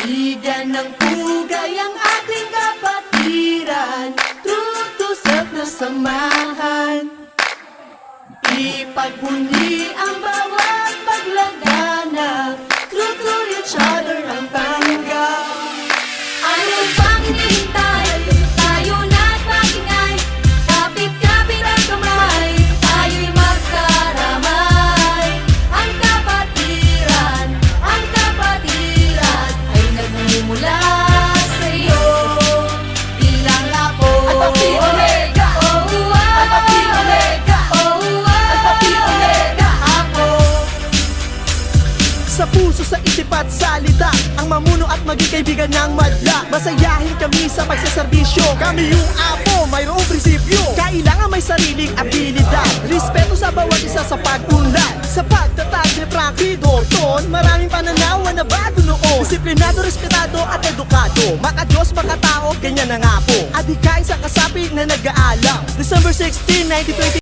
Bigyan ng pugay ang ating kapatiran, tutusok na samahan. Ipagbunyi ang bawat paglaganap, true to each other ang tanggap. Ano bang hinihintay? Tayo na't magingay, kapit-kapit ang kamay, tayo'y magkaramay. Ang kapatiran ay nagmumula sa'yo bilang apo. Alpha Phi Omega, Alpha Phi Omega, Alpha Phi Omega, apo. Sa puso, sa isip at salita, ang mamuno at maging kaibigan ng madla. Masayahin kami sa pagsaserbisyo, kami yung apo, mayroong prinsipyo. Kailangan may sariling abilidad, respeto sa bawat isa sa pag-unlad. Sa pagtatag ni Frankie Dorton, maraming pananaw na bago noon. Disiplinado, respetado at edukado, maka-Diyos, maka-tao, ganyan ang apo. Adhikain sa kasapi na nag-aalam. December 16, 1920